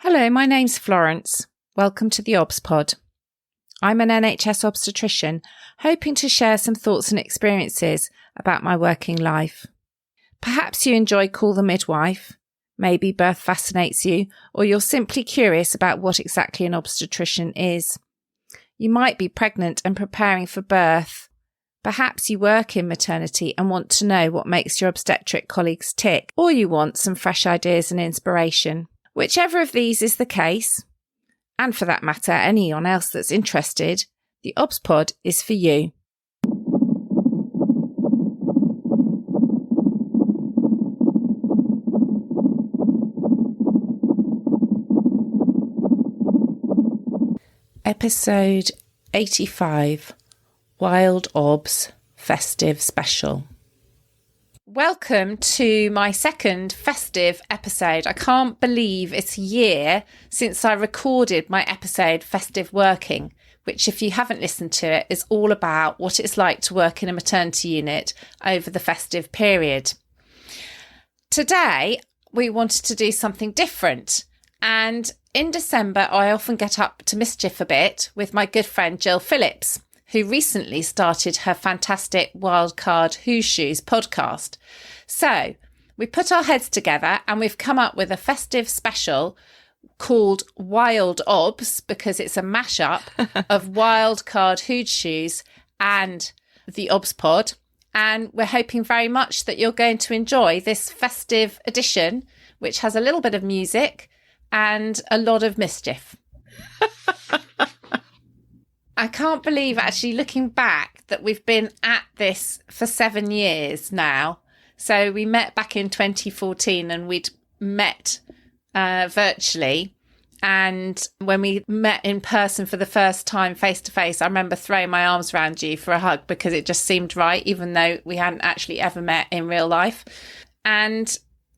Hello, my name's Florence. Welcome to the Obs Pod. I'm an NHS obstetrician, hoping to share some thoughts and experiences about my working life. Perhaps you enjoy Call the Midwife, maybe birth fascinates you, or you're simply curious about what exactly an obstetrician is. You might be pregnant and preparing for birth. Perhaps you work in maternity and want to know what makes your obstetric colleagues tick, or you want some fresh ideas and inspiration. Whichever of these is the case, and for that matter, anyone else that's interested, the Obs Pod is for you. Episode 85, WildObs Festive Special. Welcome to my second festive episode. I can't believe it's a year since I recorded my episode Festive Working, which, if you haven't listened to it, is all about what it's like to work in a maternity unit over the festive period. Today, we wanted to do something different. And in December, I often get up to mischief a bit with my good friend Gill Phillips, who recently started her fantastic WhoseShoes podcast. So we put our heads together and we've come up with a festive special called WildObs, because it's a mashup of WhoseShoes and the Obs Pod. And we're hoping very much that you're going to enjoy this festive edition, which has a little bit of music and a lot of mischief. I can't believe, actually, looking back, that we've been at this for 7 years now. So we met back in 2014 and we'd met virtually. And when we met in person for the first time, face to face, I remember throwing my arms around you for a hug because it just seemed right, even though we hadn't actually ever met in real life. And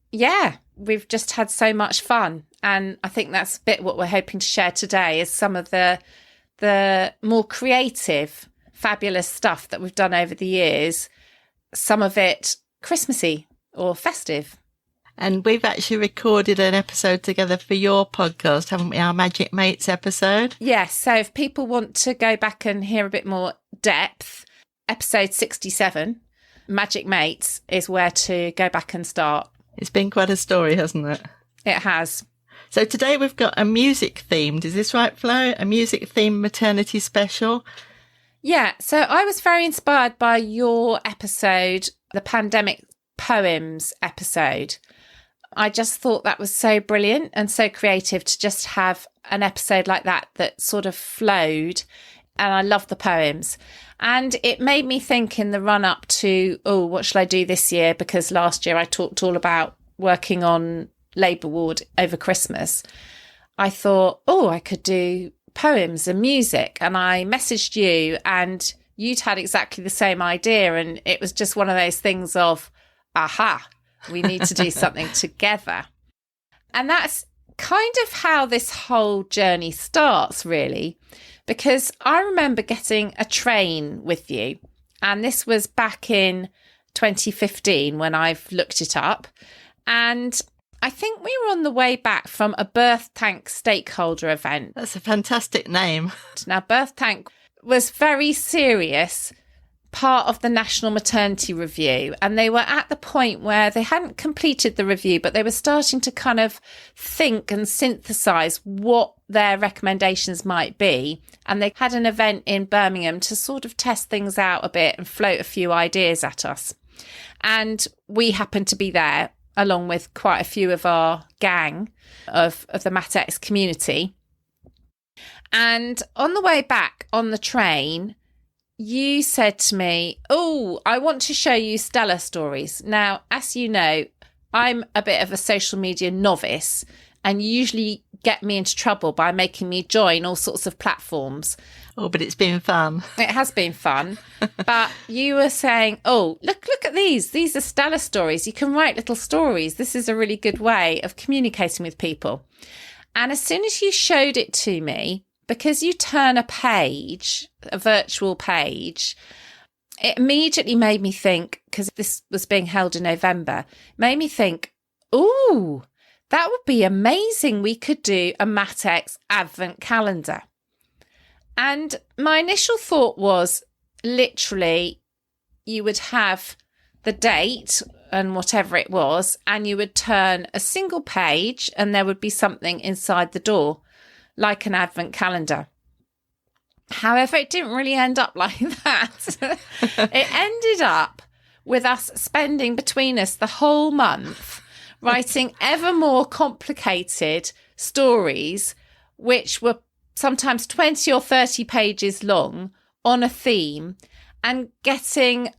yeah, we've just had so much fun. And I think that's a bit what we're hoping to share today, is some of the more creative, fabulous stuff that we've done over the years, some of it Christmassy or festive. And we've actually recorded an episode together for your podcast, haven't we? Our Magic Mates episode. Yes. So if people want to go back and hear a bit more depth, episode 67, Magic Mates, is where to go back and start. It's been quite a story, hasn't it? It has. So today we've got a music themed, is this right, Flo? A music themed maternity special? Yeah, so I was very inspired by your episode, the pandemic poems episode. I just thought that was so brilliant and so creative to just have an episode like that sort of flowed. And I love the poems. And it made me think in the run up to, what shall I do this year? Because last year I talked all about working on labour ward over Christmas. I thought, I could do poems and music. And I messaged you and you'd had exactly the same idea. And it was just one of those things of, aha, we need to do something together. And that's kind of how this whole journey starts, really, because I remember getting a train with you. And this was back in 2015 when I've looked it up. And I think we were on the way back from a birth tank stakeholder event. That's a fantastic name. Now, birth tank was very serious, part of the National Maternity Review. And they were at the point where they hadn't completed the review, but they were starting to kind of think and synthesize what their recommendations might be. And they had an event in Birmingham to sort of test things out a bit and float a few ideas at us. And we happened to be there, along with quite a few of our gang of the MatX community. And on the way back on the train, you said to me, I want to show you STELLER stories. Now, as you know, I'm a bit of a social media novice and you usually get me into trouble by making me join all sorts of platforms. Oh, but it's been fun. It has been fun. But you were saying, look at these. These are STELLER stories. You can write little stories. This is a really good way of communicating with people. And as soon as you showed it to me, because you turn a page, a virtual page, it immediately made me think, because this was being held in November, made me think, That would be amazing. We could do a Matex advent calendar. And my initial thought was literally you would have the date and whatever it was, and you would turn a single page and there would be something inside the door, like an advent calendar. However, it didn't really end up like that. It ended up with us spending between us the whole month writing ever more complicated stories, which were sometimes 20 or 30 pages long on a theme, and getting,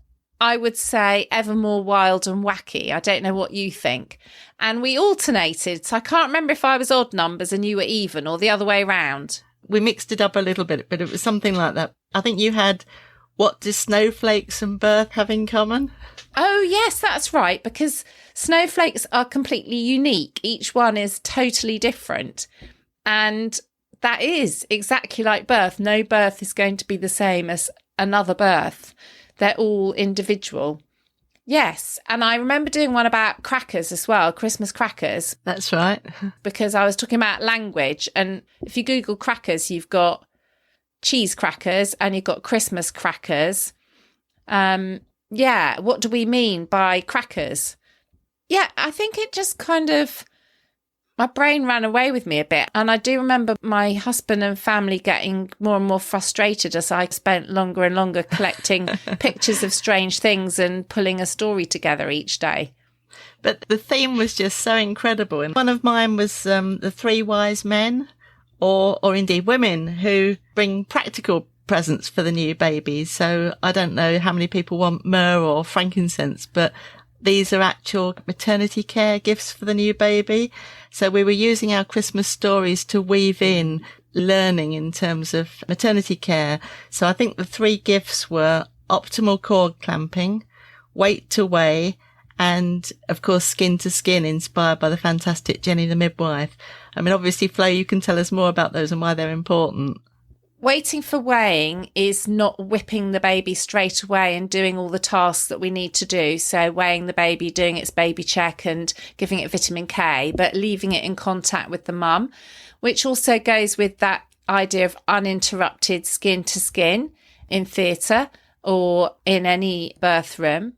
I would say, ever more wild and wacky. I don't know what you think. And we alternated. So I can't remember if I was odd numbers and you were even, or the other way around. We mixed it up a little bit, but it was something like that. I think you had, what do snowflakes and birth have in common? Oh, yes, that's right, because snowflakes are completely unique. Each one is totally different. And that is exactly like birth. No birth is going to be the same as another birth. They're all individual. Yes. And I remember doing one about crackers as well, Christmas crackers. That's right. Because I was talking about language. And if you Google crackers, you've got cheese crackers and you've got Christmas crackers. Yeah. What do we mean by crackers? Yeah, I think it just kind of, my brain ran away with me a bit. And I do remember my husband and family getting more and more frustrated as I spent longer and longer collecting pictures of strange things and pulling a story together each day. But the theme was just so incredible. And one of mine was the three wise men, or indeed women, who bring practical presents for the new baby. So I don't know how many people want myrrh or frankincense, but these are actual maternity care gifts for the new baby. So we were using our Christmas stories to weave in learning in terms of maternity care. So I think the three gifts were optimal cord clamping, weight to weigh, and of course, skin to skin, inspired by the fantastic Jenny the midwife. I mean, obviously, Flo, you can tell us more about those and why they're important. Waiting for weighing is not whipping the baby straight away and doing all the tasks that we need to do. So weighing the baby, doing its baby check and giving it vitamin K, but leaving it in contact with the mum, which also goes with that idea of uninterrupted skin to skin in theatre or in any birth room.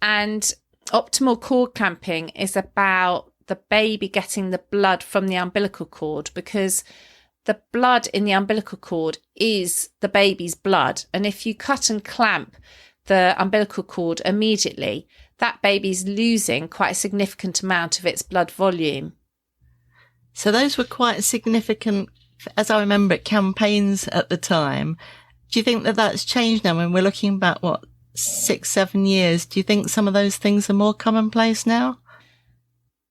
And optimal cord clamping is about the baby getting the blood from the umbilical cord, because the blood in the umbilical cord is the baby's blood. And if you cut and clamp the umbilical cord immediately, that baby's losing quite a significant amount of its blood volume. So those were quite significant, as I remember it, campaigns at the time. Do you think that that's changed now when we're looking back, 6-7 years? Do you think some of those things are more commonplace now?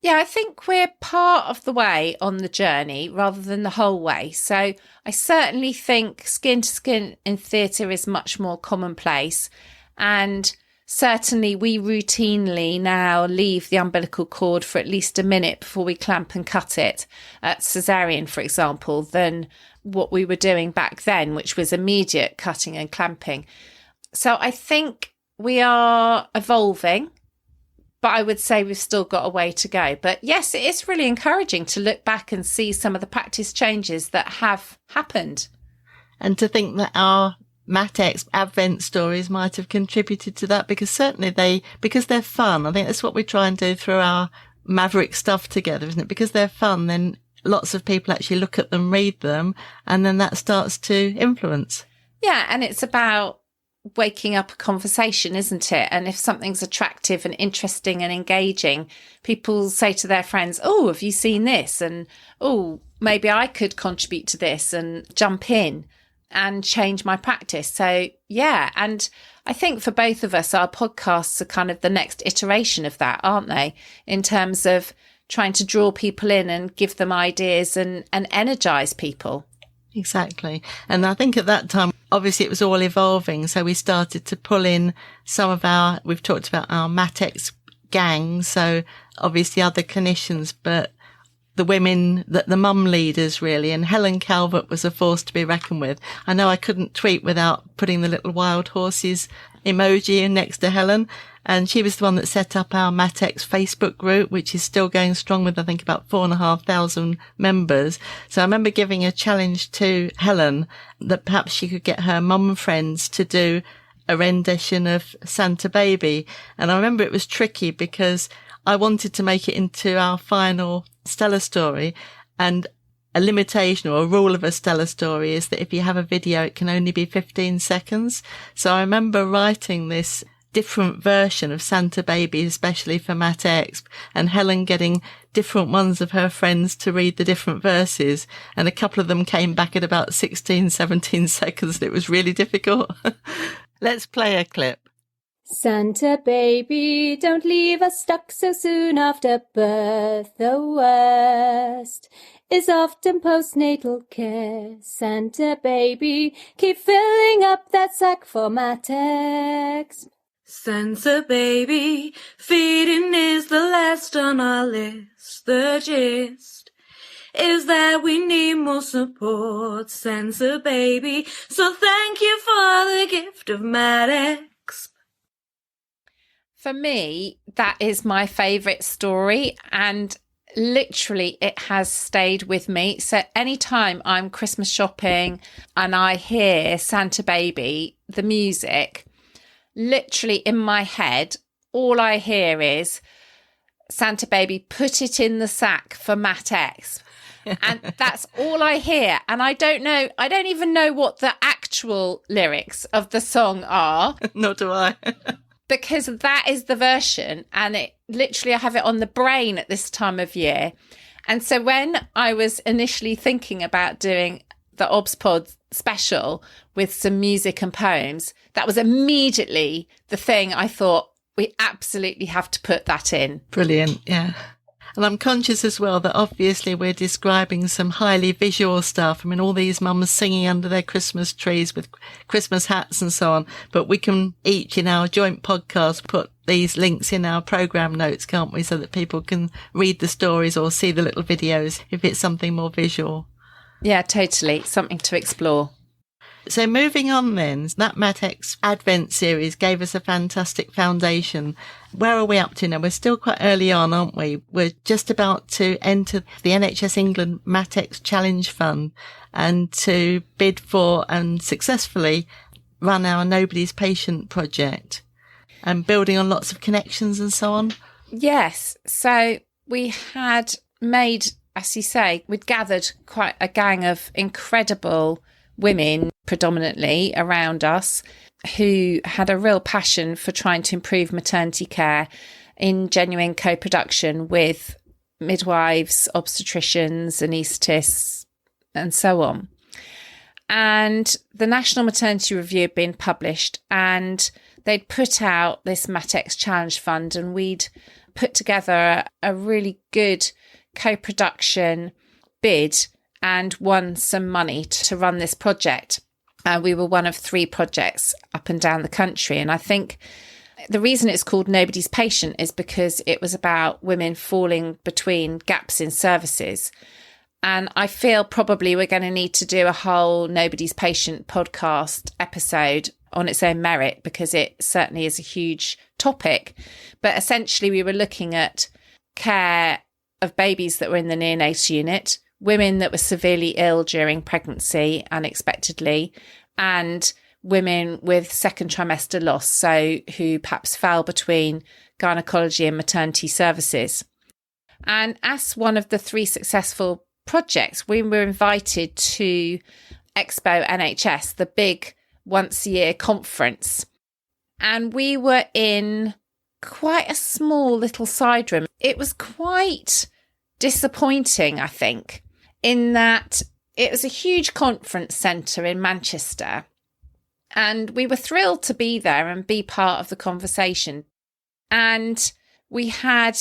Yeah, I think we're part of the way on the journey rather than the whole way. So I certainly think skin to skin in theatre is much more commonplace. And certainly we routinely now leave the umbilical cord for at least a minute before we clamp and cut it at caesarean, for example, than what we were doing back then, which was immediate cutting and clamping. So I think we are evolving. But I would say we've still got a way to go. But yes, it is really encouraging to look back and see some of the practice changes that have happened. And to think that our Matex Advent stories might have contributed to that, because certainly because they're fun. I think that's what we try and do through our Maverick stuff together, isn't it? Because they're fun, then lots of people actually look at them, read them, and then that starts to influence. Yeah, and it's about waking up a conversation, isn't it? And if something's attractive and interesting and engaging, people say to their friends, oh, have you seen this? And, oh, maybe I could contribute to this and jump in and change my practice. So, yeah. And I think for both of us, our podcasts are kind of the next iteration of that, aren't they? In terms of trying to draw people in and give them ideas and energize people. Exactly. And I think at that time, obviously it was all evolving. So we started to pull in some of we've talked about our Matex gang. So obviously other clinicians, but the women, the mum leaders really. And Helen Calvert was a force to be reckoned with. I know I couldn't tweet without putting the little wild horses emoji next to Helen. And she was the one that set up our Matex Facebook group, which is still going strong with, I think, about 4,500 members. So I remember giving a challenge to Helen that perhaps she could get her mum friends to do a rendition of Santa Baby. And I remember it was tricky because I wanted to make it into our final Stella story. And a limitation or a rule of a Stella story is that if you have a video, it can only be 15 seconds. So I remember writing this different version of Santa Baby, especially for Matex, and Helen getting different ones of her friends to read the different verses. And a couple of them came back at about 16, 17 seconds. And it was really difficult. Let's play a clip. Santa baby, don't leave us stuck so soon after birth. The worst is often postnatal care. Santa baby, keep filling up that sack for Matex. Santa baby, feeding is the last on our list. The gist is that we need more support, Santa baby. So thank you for the gift of Matex. For me, that is my favourite story, and literally it has stayed with me. So anytime I'm Christmas shopping and I hear Santa Baby, the music, literally in my head, all I hear is Santa Baby, put it in the sack for Matex. And that's all I hear. And I don't even know what the actual lyrics of the song are. Nor do I. Because that is the version, and it literally, I have it on the brain at this time of year. And so when I was initially thinking about doing the Obs Pod special with some music and poems, that was immediately the thing I thought, we absolutely have to put that in. Brilliant, yeah. And I'm conscious as well that obviously we're describing some highly visual stuff. I mean, all these mums singing under their Christmas trees with Christmas hats and so on. But we can each in our joint podcast put these links in our program notes, can't we? So that people can read the stories or see the little videos if it's something more visual. Yeah, totally. Something to explore. So moving on then, that Matex Advent series gave us a fantastic foundation. Where are we up to now? We're still quite early on, aren't we? We're just about to enter the NHS England Matex Challenge Fund and to bid for and successfully run our Nobody's Patient project and building on lots of connections and so on. Yes. So we had made, as you say, we'd gathered quite a gang of incredible women predominantly around us who had a real passion for trying to improve maternity care in genuine co-production with midwives, obstetricians, anaesthetists, and so on. And the National Maternity Review had been published, and they'd put out this Matex Challenge Fund, and we'd put together a really good co-production bid and won some money to run this project. We were one of 3 projects up and down the country. And I think the reason it's called Nobody's Patient is because it was about women falling between gaps in services. And I feel probably we're going to need to do a whole Nobody's Patient podcast episode on its own merit, because it certainly is a huge topic. But essentially, we were looking at care of babies that were in the neonatal unit, women that were severely ill during pregnancy unexpectedly, and women with second trimester loss, so who perhaps fell between gynecology and maternity services. And as one of the 3 successful projects, we were invited to Expo NHS, the big once-a-year conference. And we were in quite a small little side room. It was quite disappointing, I think, in that it was a huge conference centre in Manchester, and we were thrilled to be there and be part of the conversation. And we had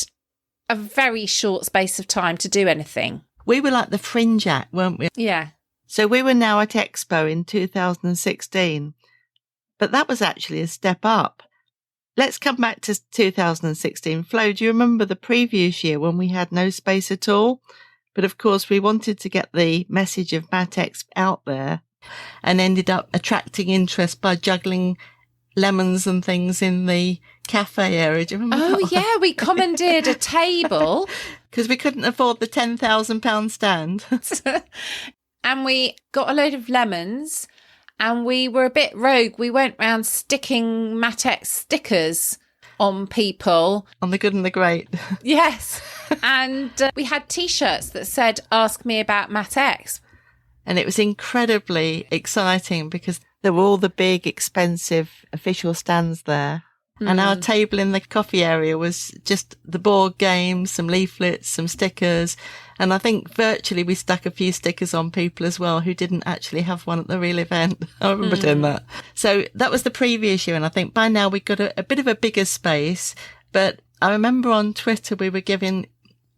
a very short space of time to do anything. We were like the Fringe Act, weren't we? Yeah. So we were now at Expo in 2016, but that was actually a step up. Let's come back to 2016. Flo, do you remember the previous year when we had no space at all? But of course, we wanted to get the message of Matex out there and ended up attracting interest by juggling lemons and things in the cafe area. Do you remember that one? Yeah, we commandeered a table. Because we couldn't afford the £10,000 stand. And we got a load of lemons and we were a bit rogue. We went round sticking Matex stickers on people. On the good and the great. Yes. And we had T-shirts that said, "Ask me about Matex." And it was incredibly exciting because there were all the big, expensive official stands there. And our table in the coffee area was just the board games, some leaflets, some stickers. And I think virtually we stuck a few stickers on people as well who didn't actually have one at the real event. I remember doing that. So that was the previous year. And I think by now we got a bit of a bigger space. But I remember on Twitter we were giving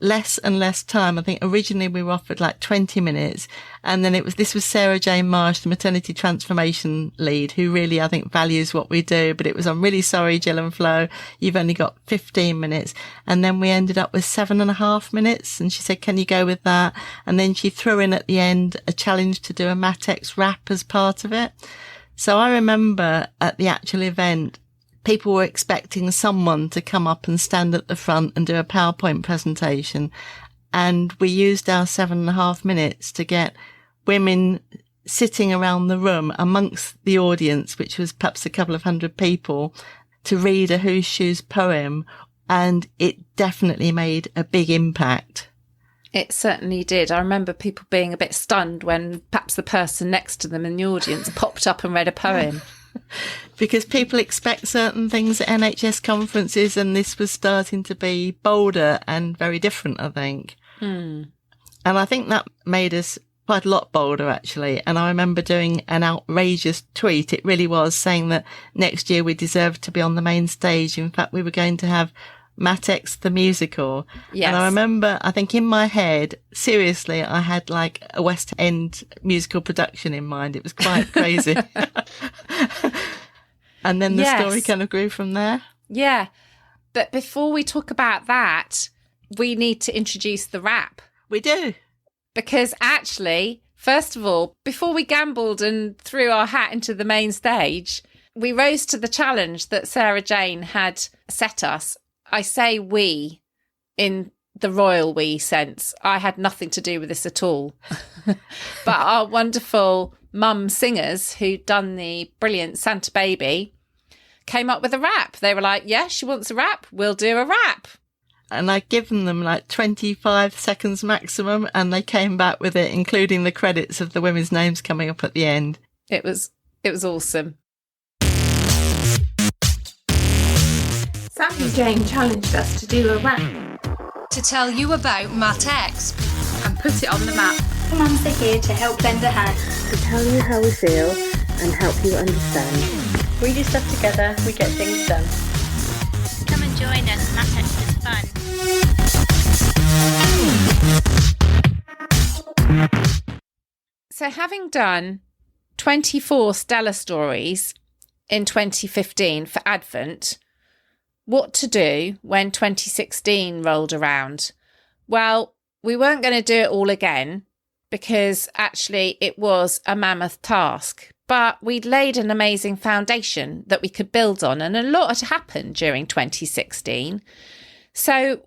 less and less time. I think originally we were offered like 20 minutes. And then this was Sarah Jane Marsh, the maternity transformation lead, who really, I think, values what we do. But it was, "I'm really sorry, Gill and Flo, you've only got 15 minutes. And then we ended up with 7.5 minutes. And she said, "Can you go with that?" And then she threw in at the end a challenge to do a Matex rap as part of it. So I remember at the actual event, people were expecting someone to come up and stand at the front and do a PowerPoint presentation. And we used our 7.5 minutes to get women sitting around the room amongst the audience, which was perhaps a couple of hundred people, to read a Whose Shoes poem. And it definitely made a big impact. It certainly did. I remember people being a bit stunned when perhaps the person next to them in the audience popped up and read a poem. Because people expect certain things at NHS conferences, and this was starting to be bolder and very different, I think. And I think that made us quite a lot bolder, actually. And I remember doing an outrageous tweet. It really was, saying that next year we deserved to be on the main stage. In fact, we were going to have Matex the musical. Yes. And I remember, I think in my head, seriously, I had like a West End musical production in mind. It was quite crazy. And then the story kind of grew from there. Yeah. But before we talk about that, we need to introduce the rap. We do. Because actually, first of all, before we gambled and threw our hat into the main stage, we rose to the challenge that Sarah Jane had set us. I say we in the royal we sense. I had nothing to do with this at all. But our wonderful mum singers who'd done the brilliant Santa Baby came up with a rap. They were like, "Yeah, she wants a rap. We'll do a rap." And I'd given them like 25 seconds maximum, and they came back with it, including the credits of the women's names coming up at the end. It was awesome. Sam and Jane challenged us to do a rap to tell you about Matex and put it on the map. Mums are here to help lend a hand, to tell you how we feel and help you understand. We do stuff together, we get things done. Come and join us, Matex is fun. So having done 24 STELLER stories in 2015 for Advent, what to do when 2016 rolled around? Well, we weren't going to do it all again because actually it was a mammoth task, but we'd laid an amazing foundation that we could build on, and a lot had happened during 2016. So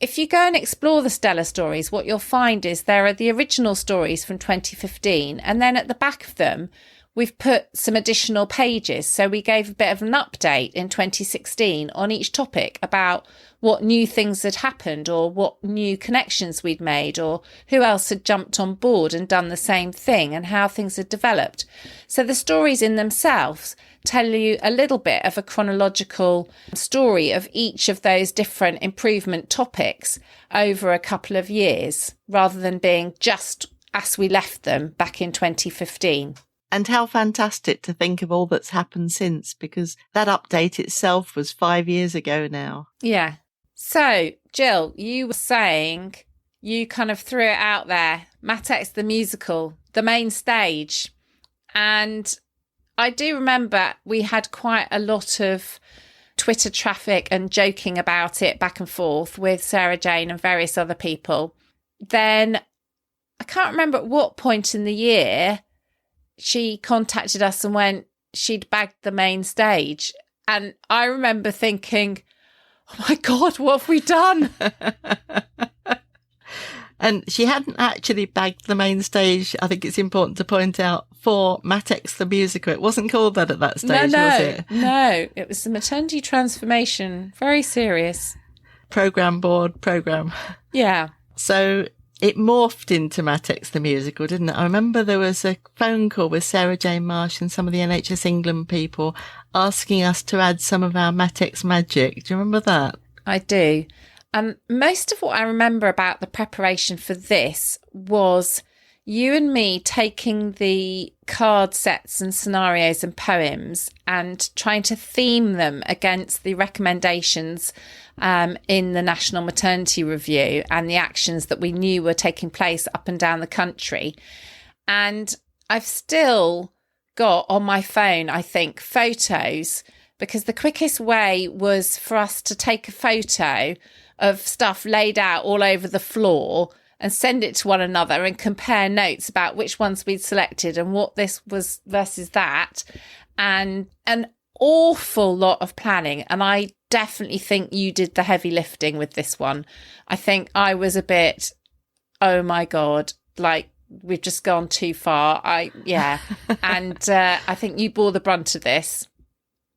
if you go and explore the STELLER stories, what you'll find is there are the original stories from 2015, and then at the back of them, we've put some additional pages. So we gave a bit of an update in 2016 on each topic about what new things had happened or what new connections we'd made or who else had jumped on board and done the same thing and how things had developed. So the stories in themselves tell you a little bit of a chronological story of each of those different improvement topics over a couple of years, rather than being just as we left them back in 2015. And how fantastic to think of all that's happened since, because that update itself was 5 years ago now. Yeah. So, Gill, you were saying you kind of threw it out there, Matex the musical, the main stage. And I do remember we had quite a lot of Twitter traffic and joking about it back and forth with Sarah Jane and various other people. Then I can't remember at what point in the year she contacted us and went, she'd bagged the main stage. And I remember thinking, oh my God, what have we done? And she hadn't actually bagged the main stage, I think it's important to point out, for Matex the musical. It wasn't called that at that stage, was it? No, it was the maternity transformation. Very serious. Programme board, programme. Yeah. So it morphed into Matex the musical, didn't it? I remember there was a phone call with Sarah Jane Marsh and some of the NHS England people asking us to add some of our Matex magic. Do you remember that? I do. And most of what I remember about the preparation for this was you and me taking the card sets and scenarios and poems and trying to theme them against the recommendations in the National Maternity Review and the actions that we knew were taking place up and down the country. And I've still got on my phone, I think, photos, because the quickest way was for us to take a photo of stuff laid out all over the floor and send it to one another and compare notes about which ones we'd selected and what this was versus that. And an awful lot of planning. And I definitely think you did the heavy lifting with this one. I think I was a bit, oh my God, like we've just gone too far. And I think you bore the brunt of this.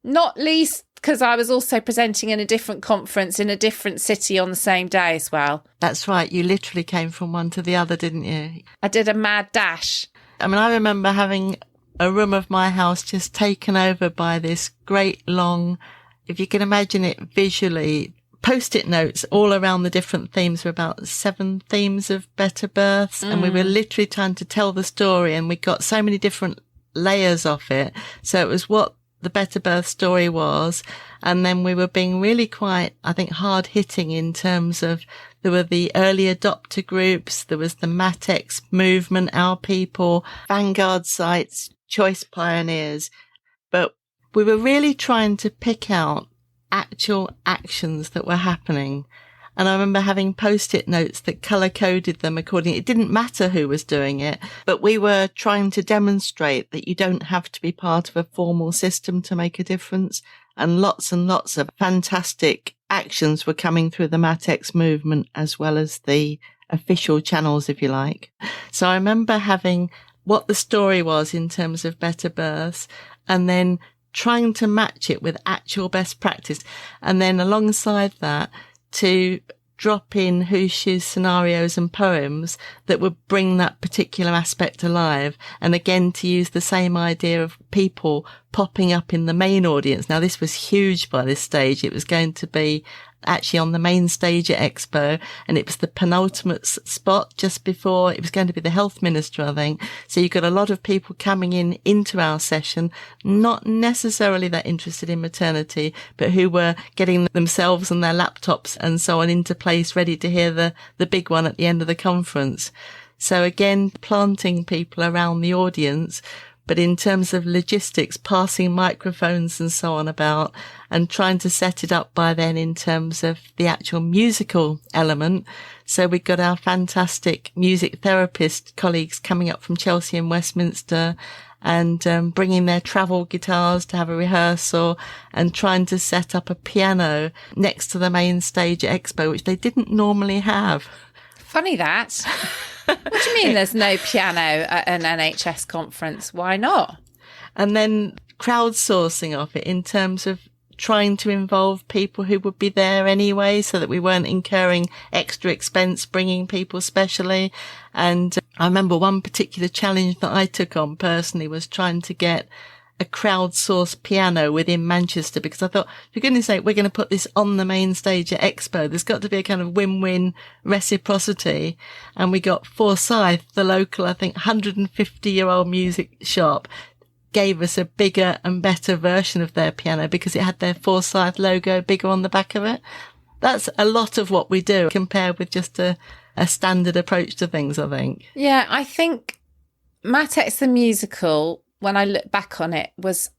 Not least because I was also presenting in a different conference in a different city on the same day as well. That's right. You literally came from one to the other, didn't you? I did a mad dash. I mean, I remember having a room of my house just taken over by this great long, if you can imagine it visually, Post-it notes all around the different themes. Were about 7 themes of better births. And we were literally trying to tell the story, and we got so many different layers of it. So it was what the better birth story was. And then we were being really quite, I think, hard hitting in terms of there were the early adopter groups. There was the Matex movement, Our People, Vanguard sites, Choice Pioneers. But we were really trying to pick out actual actions that were happening. And I remember having Post-it notes that colour-coded them accordingly. It didn't matter who was doing it, but we were trying to demonstrate that you don't have to be part of a formal system to make a difference. And lots of fantastic actions were coming through the Matex movement as well as the official channels, if you like. So I remember having what the story was in terms of better births and then trying to match it with actual best practice. And then alongside that, to drop in WhoseShoes scenarios and poems that would bring that particular aspect alive. And again, to use the same idea of people popping up in the main audience. Now, this was huge by this stage. It was going to be actually on the main stage at Expo, and it was the penultimate spot just before it was going to be the health minister, I think. So you got a lot of people coming into our session, not necessarily that interested in maternity, but who were getting themselves and their laptops and so on into place, ready to hear the big one at the end of the conference. So again, planting people around the audience, but in terms of logistics, passing microphones and so on about and trying to set it up by then in terms of the actual musical element. So we got our fantastic music therapist colleagues coming up from Chelsea and Westminster and bringing their travel guitars to have a rehearsal and trying to set up a piano next to the main stage at Expo, which they didn't normally have. Funny that. What do you mean there's no piano at an NHS conference? Why not? And then crowdsourcing of it in terms of trying to involve people who would be there anyway so that we weren't incurring extra expense bringing people specially. And I remember one particular challenge that I took on personally was trying to get a crowdsourced piano within Manchester, because I thought, for goodness sake, we're going to put this on the main stage at Expo. There's got to be a kind of win-win reciprocity. And we got Forsyth, the local, I think, 150-year-old music shop, gave us a bigger and better version of their piano because it had their Forsyth logo bigger on the back of it. That's a lot of what we do compared with just a standard approach to things, I think. Yeah, I think Matex the musical, when I look back on it, was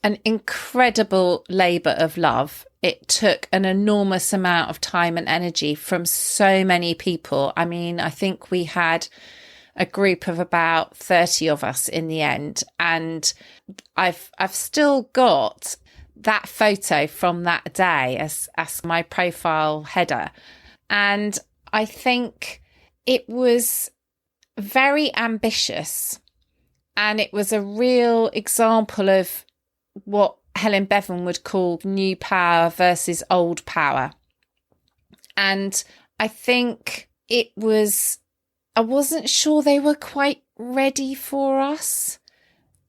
an incredible labour of love. It took an enormous amount of time and energy from so many people. I mean, I think we had a group of about 30 of us in the end. And I've still got that photo from that day as my profile header. And I think it was very ambitious, and it was a real example of what Helen Bevan would call new power versus old power. And I think I wasn't sure they were quite ready for us,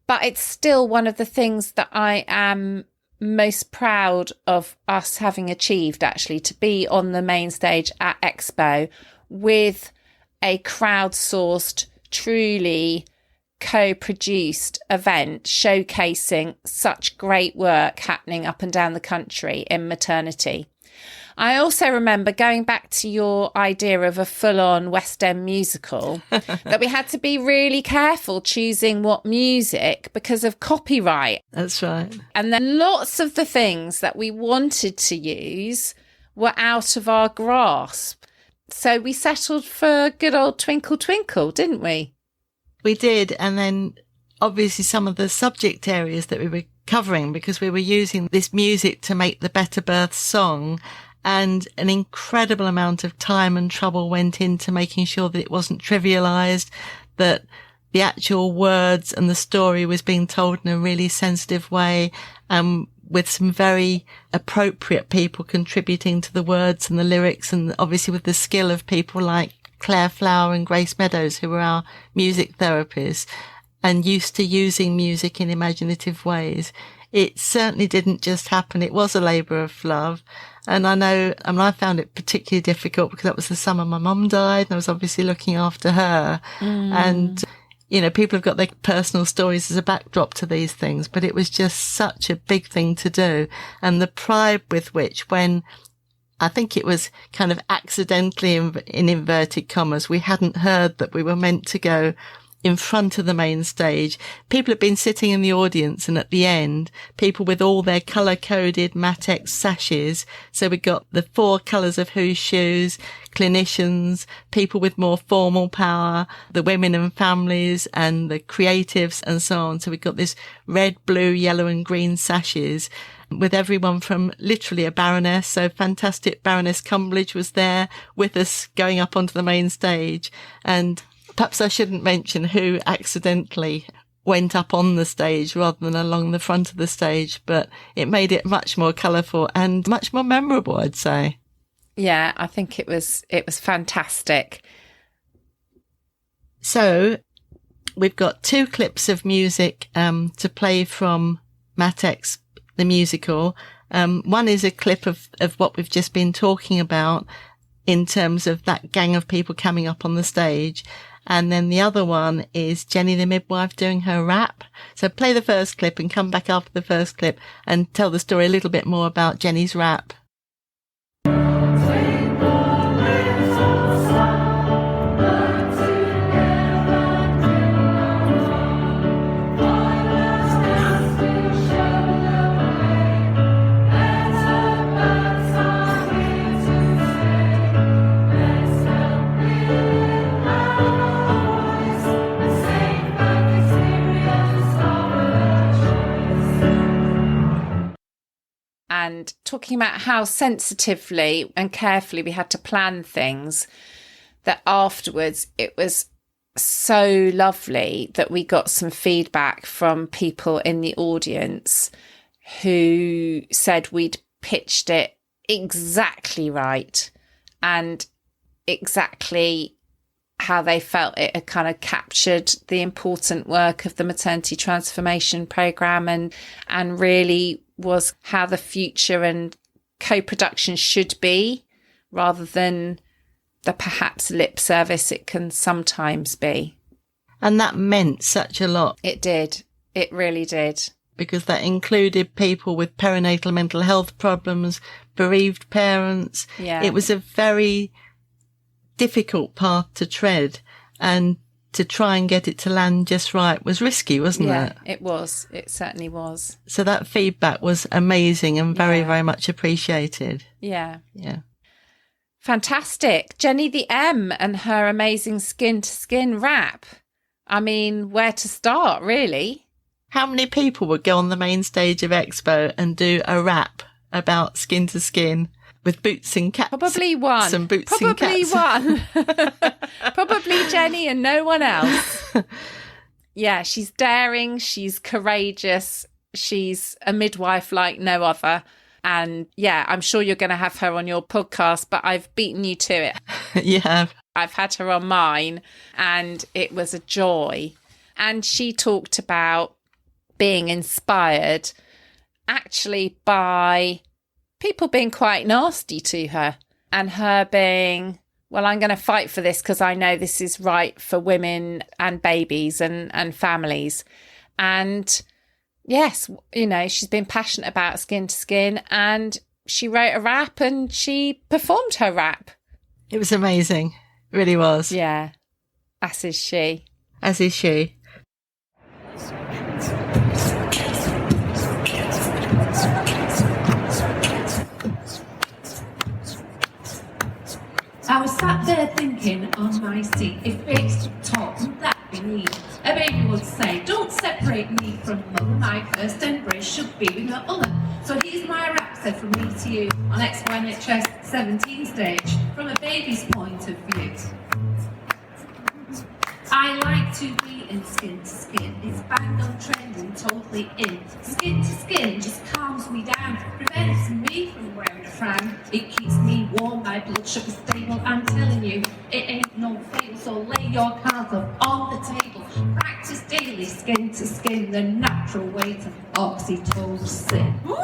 but it's still one of the things that I am most proud of us having achieved, actually, to be on the main stage at Expo with a crowdsourced, truly co-produced event showcasing such great work happening up and down the country in maternity. I also remember, going back to your idea of a full-on West End musical, that we had to be really careful choosing what music because of copyright. That's right. And then lots of the things that we wanted to use were out of our grasp. So we settled for good old Twinkle Twinkle, didn't we? We did. And then obviously some of the subject areas that we were covering, because we were using this music to make the Better Birth song, and an incredible amount of time and trouble went into making sure that it wasn't trivialized, that the actual words and the story was being told in a really sensitive way, with some very appropriate people contributing to the words and the lyrics, and obviously with the skill of people like Claire Flower and Grace Meadows, who were our music therapists and used to using music in imaginative ways. It certainly didn't just happen. It was a labour of love. And I found it particularly difficult because that was the summer my mum died, and I was obviously looking after her. And, people have got their personal stories as a backdrop to these things, but it was just such a big thing to do. And the pride with which, when I think it was kind of accidentally, in inverted commas, we hadn't heard that we were meant to go in front of the main stage. People had been sitting in the audience, and at the end, people with all their colour-coded Matex sashes. So we got the 4 colours of Who's Shoes, clinicians, people with more formal power, the women and families, and the creatives, and so on. So we got this red, blue, yellow and green sashes with everyone from literally a baroness. So fantastic Baroness Cumbledge was there with us going up onto the main stage. And perhaps I shouldn't mention who accidentally went up on the stage rather than along the front of the stage, but it made it much more colourful and much more memorable, I'd say. Yeah, I think it was fantastic. So we've got 2 clips of music to play from Matex, the musical. One is a clip of what we've just been talking about in terms of that gang of people coming up on the stage. And then the other one is Jenny the midwife doing her rap. So play the first clip and come back after the first clip and tell the story a little bit more about Jenny's rap. And talking about how sensitively and carefully we had to plan things, that afterwards it was so lovely that we got some feedback from people in the audience who said we'd pitched it exactly right and exactly how they felt it had kind of captured the important work of the maternity transformation programme and really was how the future and co-production should be, rather than the perhaps lip service it can sometimes be. And that meant such a lot. It did. It really did. Because that included people with perinatal mental health problems, bereaved parents. Yeah. It was a very difficult path to tread, and to try and get it to land just right was risky, wasn't it? Yeah, it was. It certainly was. So that feedback was amazing and very, very much appreciated. Yeah. Yeah. Fantastic. Jenny the M and her amazing skin to skin wrap. I mean, where to start, really? How many people would go on the main stage of Expo and do a rap about skin to skin with boots and cats? Probably one. Some boots Probably and cats. one. Probably Jenny and no one else. Yeah, she's daring. She's courageous. She's a midwife like no other. And yeah, I'm sure you're going to have her on your podcast, but I've beaten you to it. You have. I've had her on mine and it was a joy. And she talked about being inspired actually by people being quite nasty to her and her being, well, I'm going to fight for this because I know this is right for women and babies and families. And yes, you know, she's been passionate about skin to skin and she wrote a rap and she performed her rap. It was amazing. It really was. Yeah, as is she. As is she. I was sat there thinking on my seat, if babes took talk, wouldn't that be neat? A baby would say, don't separate me from mother, my first embrace should be with her other. So here's my rap said from me to you on XYNHS 17 stage, from a baby's point of view. I like to be in skin to skin, it's bang on trending, totally in. Skin to skin just calms me down, prevents me from wearing a frown. It keeps me warm, my blood sugar stable, I'm telling you, it ain't no fable. So lay your cards up on the table, practice daily skin to skin, the natural way to oxytocin. Woo!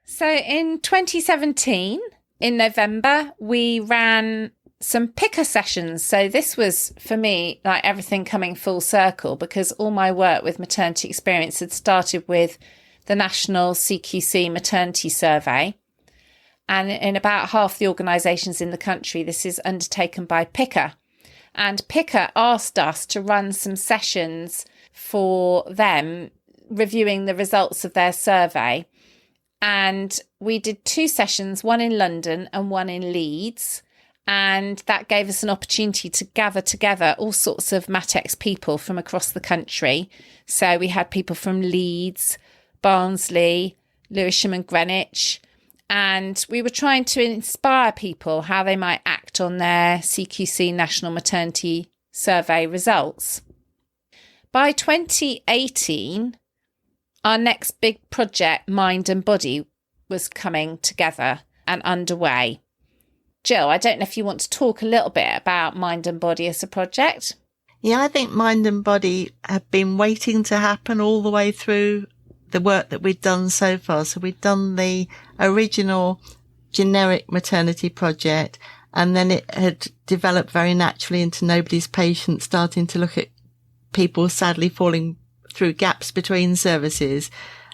So in 2017, in November, we ran some picker sessions. So this was, for me, like everything coming full circle because all my work with maternity experience had started with the National CQC Maternity Survey. And in about half the organisations in the country, this is undertaken by Picker. And Picker asked us to run some sessions for them, reviewing the results of their survey. And we did 2 sessions, one in London and one in Leeds. And that gave us an opportunity to gather together all sorts of Matex people from across the country. So we had people from Leeds, Barnsley, Lewisham and Greenwich. And we were trying to inspire people how they might act on their CQC National Maternity Survey results. By 2018, our next big project, Mind and Body, was coming together and underway. Gill, I don't know if you want to talk a little bit about Mind and Body as a project. Yeah, I think Mind and Body have been waiting to happen all the way through the work that we've done so far. So we've done the original generic maternity project, and then it had developed very naturally into Nobody's Patient, starting to look at people sadly falling through gaps between services.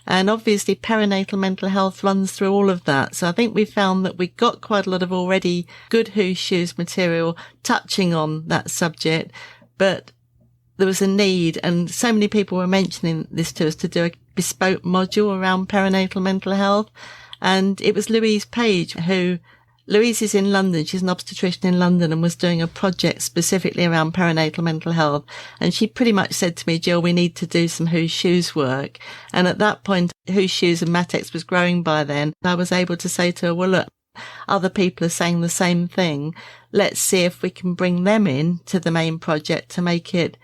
And obviously perinatal mental health runs through all of that. So I think we found that we got quite a lot of already good Who's Shoes material touching on that subject, but there was a need, and so many people were mentioning this to us, to do a bespoke module around perinatal mental health. And it was Louise Page Louise is in London. She's an obstetrician in London and was doing a project specifically around perinatal mental health. And she pretty much said to me, Jill, we need to do some Who's Shoes work. And at that point, Who's Shoes and Matex was growing by then. I was able to say to her, well, look, other people are saying the same thing. Let's see if we can bring them in to the main project to make it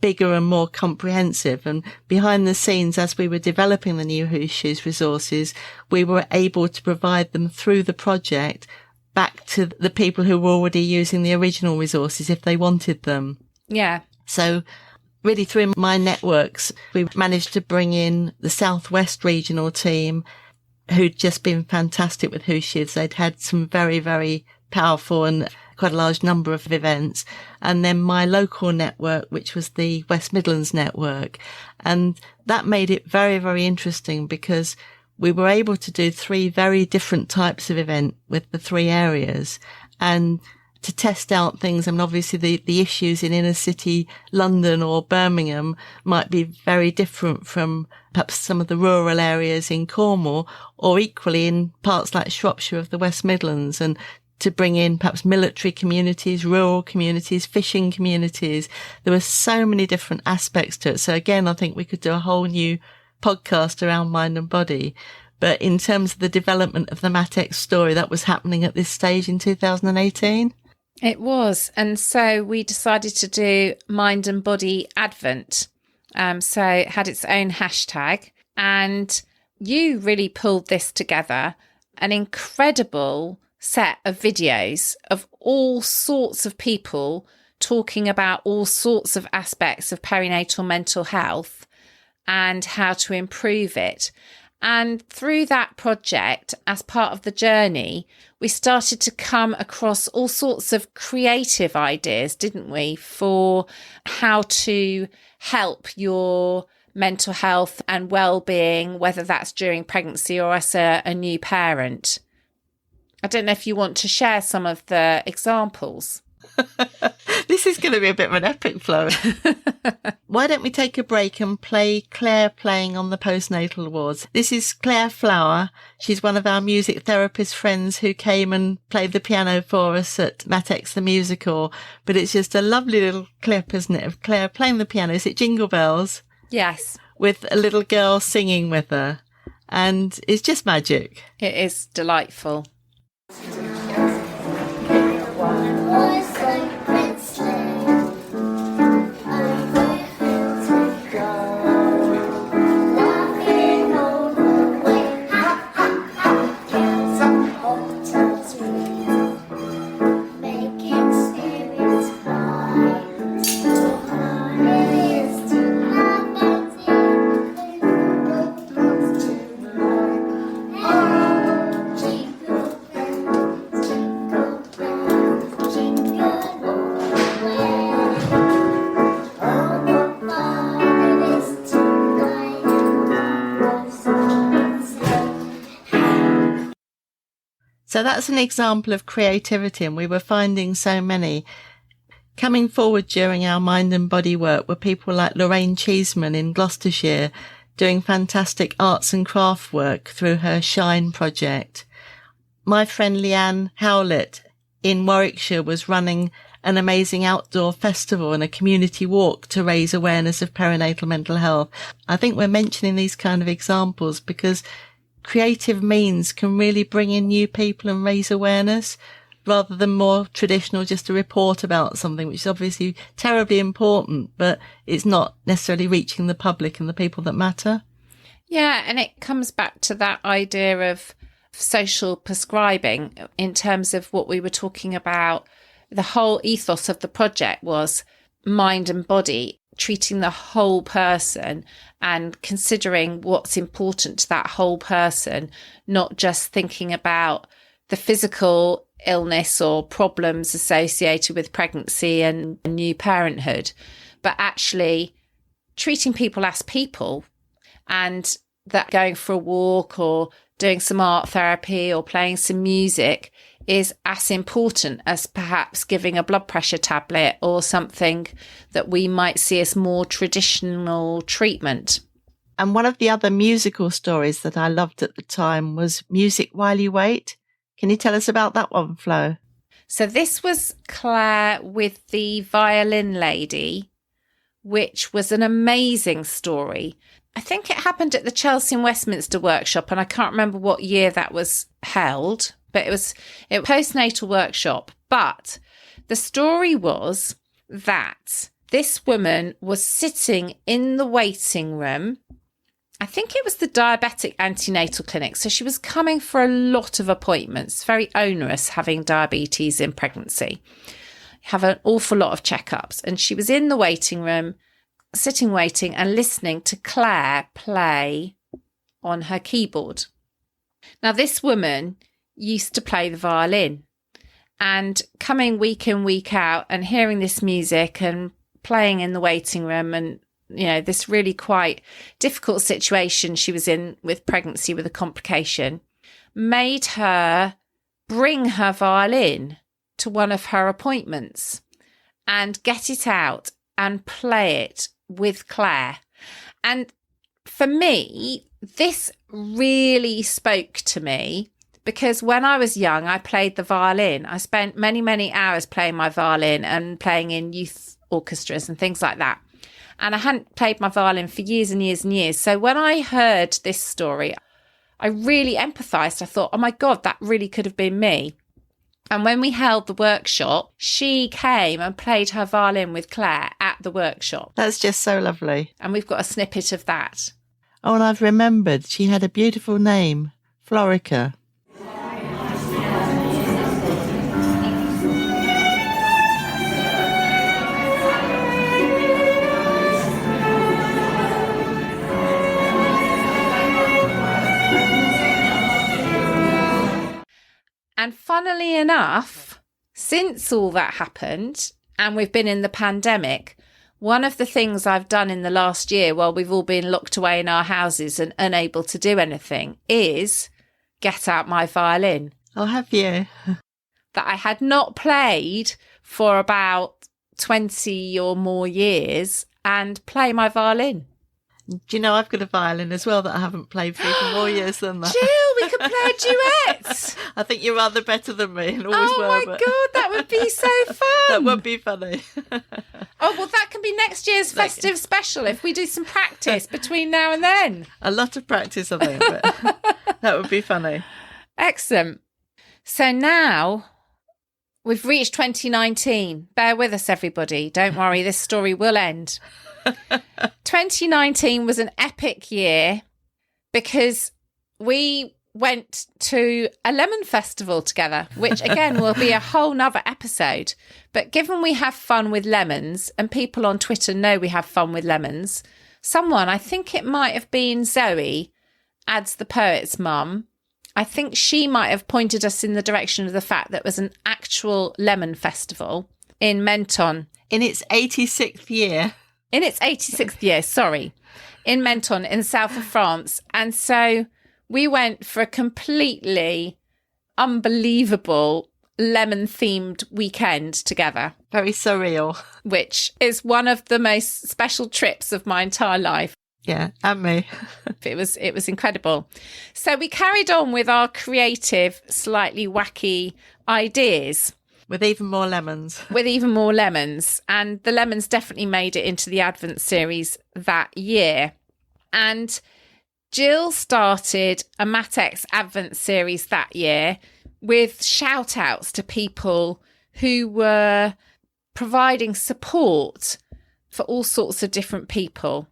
bigger and more comprehensive. And behind the scenes, as we were developing the new Who's Shoes resources, we were able to provide them through the project back to the people who were already using the original resources if they wanted them. Yeah. So really through my networks, we managed to bring in the Southwest regional team who'd just been fantastic with Who's Shoes. They'd had some very, very powerful and quite a large number of events. And then my local network, which was the West Midlands network. And that made it very, very interesting because we were able to do 3 very different types of event with the 3 areas. And to test out things. I mean, obviously the issues in inner city London or Birmingham might be very different from perhaps some of the rural areas in Cornwall, or equally in parts like Shropshire of the West Midlands, and to bring in perhaps military communities, rural communities, fishing communities. There were so many different aspects to it. So again, I think we could do a whole new podcast around mind and body. But in terms of the development of the MatX story, that was happening at this stage in 2018. It was. And so we decided to do Mind and Body Advent. So it had its own hashtag. And you really pulled this together, an incredible set of videos of all sorts of people talking about all sorts of aspects of perinatal mental health and how to improve it. And through that project, as part of the journey, we started to come across all sorts of creative ideas, didn't we, for how to help your mental health and well-being, whether that's during pregnancy or as a new parent. I don't know if you want to share some of the examples. This is going to be a bit of an epic flow. Why don't we take a break and play Claire playing on the postnatal awards? This is Claire Flower. She's one of our music therapist friends who came and played the piano for us at MatX the Musical. But it's just a lovely little clip, isn't it, of Claire playing the piano. Is it Jingle Bells? Yes. With a little girl singing with her. And it's just magic. It is delightful. So that's an example of creativity, and we were finding so many. Coming forward during our mind and body work were people like Lorraine Cheeseman in Gloucestershire, doing fantastic arts and craft work through her Shine project. My friend Leanne Howlett in Warwickshire was running an amazing outdoor festival and a community walk to raise awareness of perinatal mental health. I think we're mentioning these kind of examples because creative means can really bring in new people and raise awareness, rather than more traditional, just a report about something, which is obviously terribly important, but it's not necessarily reaching the public and the people that matter. Yeah, and it comes back to that idea of social prescribing in terms of what we were talking about. The whole ethos of the project was mind and body, treating the whole person and considering what's important to that whole person, not just thinking about the physical illness or problems associated with pregnancy and new parenthood, but actually treating people as people, and that going for a walk or doing some art therapy or playing some music is as important as perhaps giving a blood pressure tablet or something that we might see as more traditional treatment. And one of the other musical stories that I loved at the time was Music While You Wait. Can you tell us about that one, Flo? So this was Claire with the violin lady, which was an amazing story. I think it happened at the Chelsea and Westminster workshop, and I can't remember what year that was held, but it was a postnatal workshop. But the story was that this woman was sitting in the waiting room. I think it was the diabetic antenatal clinic. So she was coming for a lot of appointments, very onerous having diabetes in pregnancy, have an awful lot of checkups. And she was in the waiting room, sitting waiting and listening to Claire play on her keyboard. Now, this woman used to play the violin, and coming week in, week out and hearing this music and playing in the waiting room, and you know, this really quite difficult situation she was in with pregnancy with a complication, made her bring her violin to one of her appointments and get it out and play it with Claire. And for me, this really spoke to me because when I was young, I played the violin. I spent many, many hours playing my violin and playing in youth orchestras and things like that. And I hadn't played my violin for years and years and years. So when I heard this story, I really empathised. I thought, oh my God, that really could have been me. And when we held the workshop, she came and played her violin with Claire at the workshop. That's just so lovely. And we've got a snippet of that. Oh, and I've remembered she had a beautiful name, Florica. And funnily enough, since all that happened and we've been in the pandemic, one of the things I've done in the last year while we've all been locked away in our houses and unable to do anything is get out my violin. Oh, have you? That I had not played for about 20 or more years and play my violin. Do you know I've got a violin as well that I haven't played for even more years than that? Jill, we could play a duet. I think you're rather better than me and always were. Oh my God, that would be so fun. That would be funny. Oh, well, that can be next year's festive special if we do some practice between now and then. A lot of practice, I think, but that would be funny. Excellent. So now we've reached 2019. Bear with us, everybody. Don't worry, this story will end. 2019 was an epic year because we went to a lemon festival together, which again will be a whole nother episode. But given we have fun with lemons and people on Twitter know we have fun with lemons, someone, I think it might have been Zoe, adds the poet's mum. I think she might have pointed us in the direction of the fact that it was an actual lemon festival in Menton. In its 86th year. In its 86th year, sorry, in Menton in the south of France. And so we went for a completely unbelievable lemon-themed weekend together. Very surreal. Which is one of the most special trips of my entire life. Yeah, and me. It was incredible. So we carried on with our creative, slightly wacky ideas. With even more lemons. With even more lemons. And the lemons definitely made it into the Advent series that year. And Jill started a Matex Advent series that year with shout outs to people who were providing support for all sorts of different people.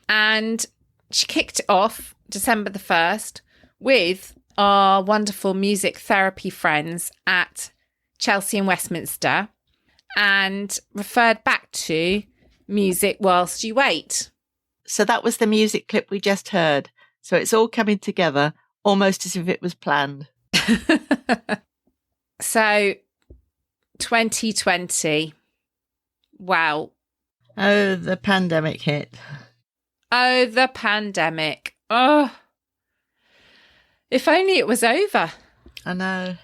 And she kicked it off December the 1st with our wonderful music therapy friends at Chelsea and Westminster, and referred back to Music Whilst You Wait. So that was the music clip we just heard. So it's all coming together almost as if it was planned. So 2020. Wow. Oh, the pandemic hit. Oh, the pandemic. Oh, if only it was over. I know.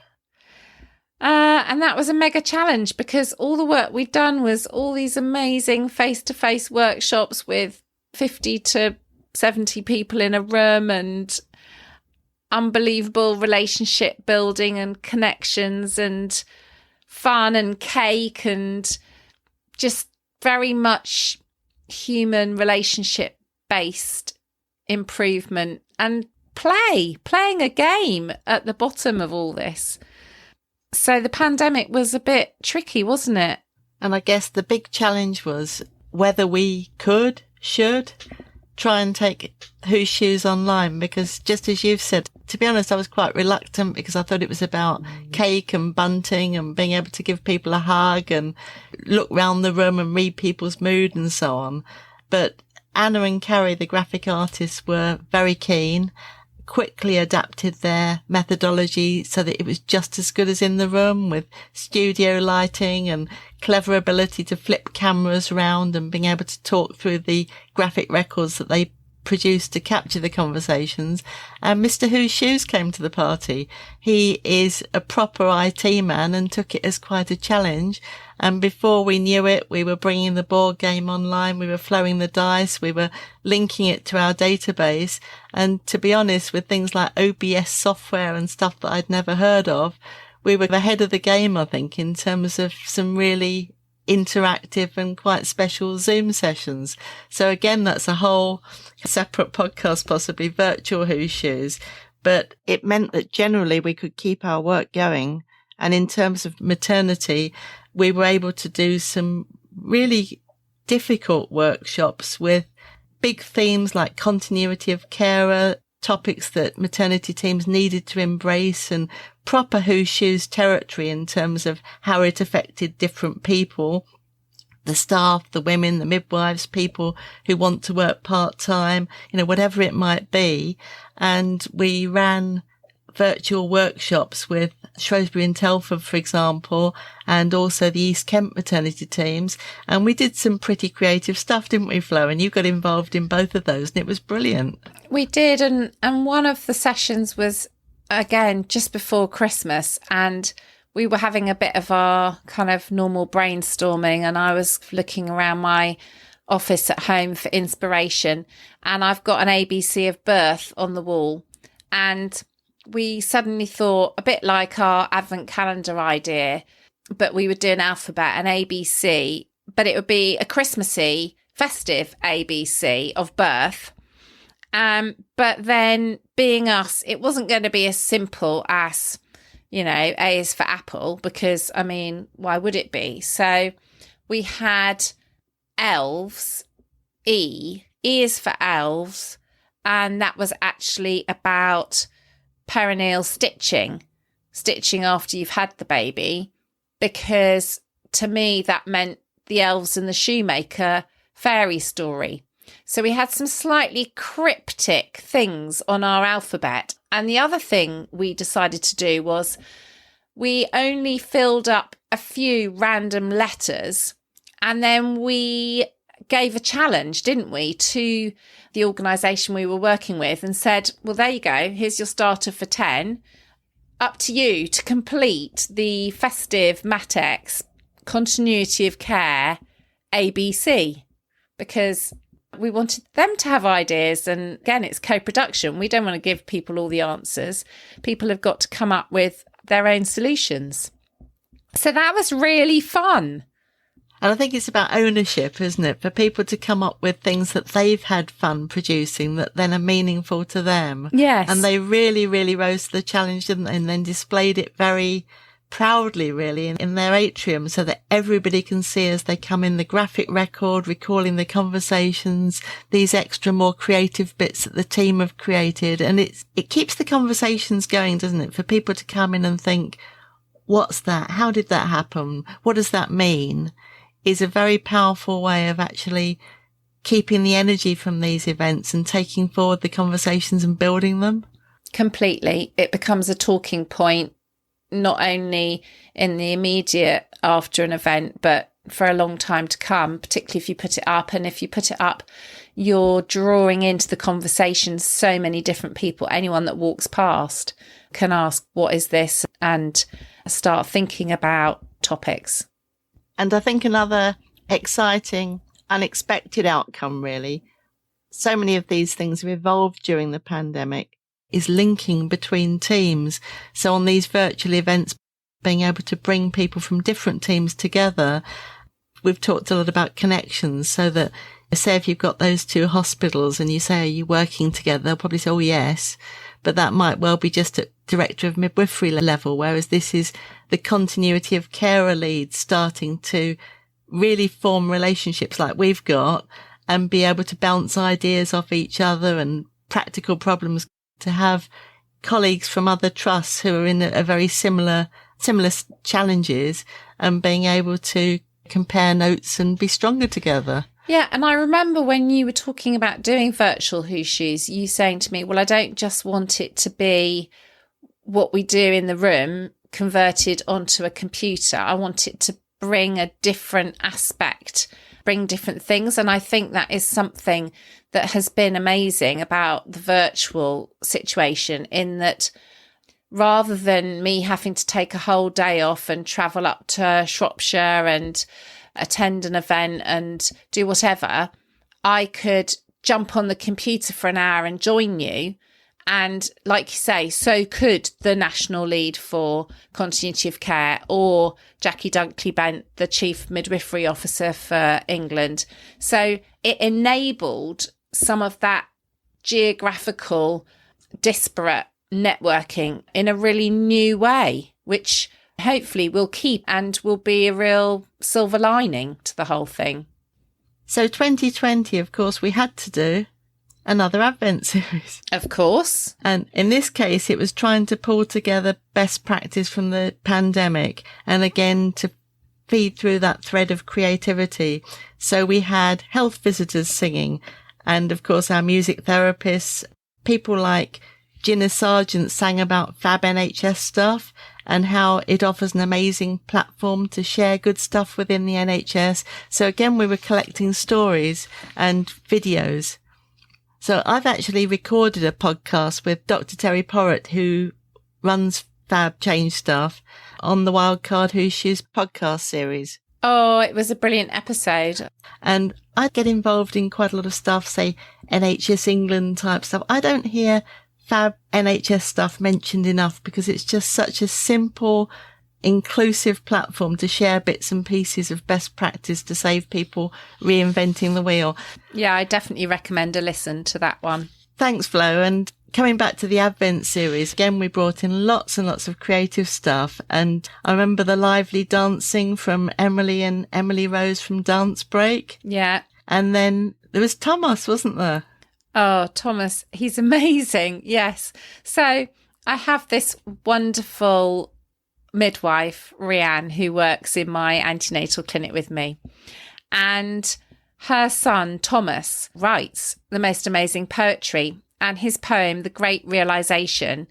And that was a mega challenge because all the work we'd done was all these amazing face-to-face workshops with 50 to 70 people in a room and unbelievable relationship building and connections and fun and cake and just very much human relationship based improvement and playing a game at the bottom of all this. So the pandemic was a bit tricky, wasn't it? And I guess the big challenge was whether we should try and take Whose Shoes online, because just as you've said, to be honest, I was quite reluctant because I thought it was about cake and bunting and being able to give people a hug and look round the room and read people's mood and so on. But Anna and Carrie, the graphic artists, were very keen, quickly adapted their methodology so that it was just as good as in the room, with studio lighting and clever ability to flip cameras around and being able to talk through the graphic records that they produced to capture the conversations. And Mr. Whose Shoes came to the party. He is a proper IT man and took it as quite a challenge. And before we knew it, we were bringing the board game online. We were flowing the dice. We were linking it to our database. And to be honest, with things like OBS software and stuff that I'd never heard of, we were ahead of the game, I think, in terms of some really interactive and quite special Zoom sessions. So again, that's a whole separate podcast, possibly virtual Whose Shoes. But it meant that generally we could keep our work going. And in terms of maternity, we were able to do some really difficult workshops with big themes like continuity of carer, topics that maternity teams needed to embrace, and proper Whose Shoes territory in terms of how it affected different people, the staff, the women, the midwives, people who want to work part-time, whatever it might be. And we ran virtual workshops with Shrewsbury and Telford, for example, and also the East Kent maternity teams. And we did some pretty creative stuff, didn't we, Flo? And you got involved in both of those, and it was brilliant. We did. And one of the sessions was, again, just before Christmas, and we were having a bit of our kind of normal brainstorming, and I was looking around my office at home for inspiration, and I've got an ABC of birth on the wall, and we suddenly thought, a bit like our advent calendar idea, but we would do an alphabet, an ABC, but it would be a Christmassy, festive ABC of birth. But then being us, it wasn't going to be as simple as, A is for apple, because, why would it be? So we had elves, E is for elves, and that was actually about perineal stitching after you've had the baby, because to me that meant the elves and the shoemaker fairy story. So we had some slightly cryptic things on our alphabet. And the other thing we decided to do was we only filled up a few random letters, and then we gave a challenge, didn't we, to the organisation we were working with, and said, well, there you go, here's your starter for 10. Up to you to complete the festive MatX continuity of care ABC, because we wanted them to have ideas. And again, it's co-production. We don't want to give people all the answers. People have got to come up with their own solutions. So that was really fun. And I think it's about ownership, isn't it? For people to come up with things that they've had fun producing that then are meaningful to them. Yes. And they really, really rose to the challenge, didn't they? And then displayed it very proudly, really, in their atrium, so that everybody can see as they come in the graphic record, recalling the conversations, these extra more creative bits that the team have created. And it keeps the conversations going, doesn't it? For people to come in and think, what's that? How did that happen? What does that mean? Is a very powerful way of actually keeping the energy from these events and taking forward the conversations and building them. Completely. It becomes a talking point, not only in the immediate after an event, but for a long time to come, particularly if you put it up. And if you put it up, you're drawing into the conversation so many different people. Anyone that walks past can ask, what is this? And start thinking about topics. And I think another exciting, unexpected outcome, really, so many of these things have evolved during the pandemic, is linking between teams. So on these virtual events, being able to bring people from different teams together. We've talked a lot about connections, so that, say, if you've got those two hospitals and you say, are you working together? They'll probably say, oh, yes. But that might well be just at director of midwifery level, whereas this is the continuity of carer leads starting to really form relationships like we've got and be able to bounce ideas off each other and practical problems, to have colleagues from other trusts who are in a very similar challenges and being able to compare notes and be stronger together. Yeah, and I remember when you were talking about doing virtual Whose Shoes, you saying to me, well, I don't just want it to be what we do in the room converted onto a computer. I want it to bring a different aspect bring different things. And I think that is something that has been amazing about the virtual situation, in that rather than me having to take a whole day off and travel up to Shropshire and attend an event and do whatever, I could jump on the computer for an hour and join you. And like you say, so could the national lead for continuity of care, or Jackie Dunkley-Bent, the chief midwifery officer for England. So it enabled some of that geographical disparate networking in a really new way, which hopefully will keep and will be a real silver lining to the whole thing. So 2020, of course, we had to do another Advent series. Of course. And in this case, it was trying to pull together best practice from the pandemic, and again, to feed through that thread of creativity. So we had health visitors singing, and of course, our music therapists, people like Gina Sargent sang about fab NHS stuff and how it offers an amazing platform to share good stuff within the NHS. So again, we were collecting stories and videos. So I've actually recorded a podcast with Dr. Terry Porritt, who runs Fab Change Stuff, on the Wildcard WhoseShoes podcast series. Oh, it was a brilliant episode. And I get involved in quite a lot of stuff, say NHS England type stuff. I don't hear Fab NHS stuff mentioned enough, because it's just such a simple, inclusive platform to share bits and pieces of best practice to save people reinventing the wheel. Yeah, I definitely recommend a listen to that one. Thanks, Flo. And coming back to the Advent series, again, we brought in lots and lots of creative stuff. And I remember the lively dancing from Emily and Emily Rose from Dance Break. Yeah. And then there was Thomas, wasn't there? Oh, Thomas, he's amazing. Yes. So I have this wonderful midwife, Rianne, who works in my antenatal clinic with me. And her son, Thomas, writes the most amazing poetry. And his poem, The Great Realisation,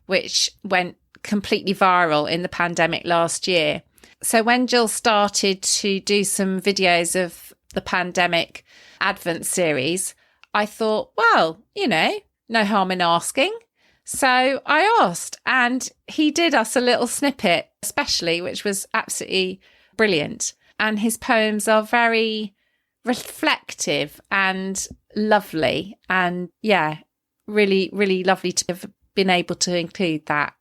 which went completely viral in the pandemic last year. So when Jill started to do some videos of the pandemic Advent series, I thought, well, no harm in asking. So I asked, and he did us a little snippet, especially, which was absolutely brilliant. And his poems are very reflective and lovely. And yeah, really, really lovely to have been able to include that.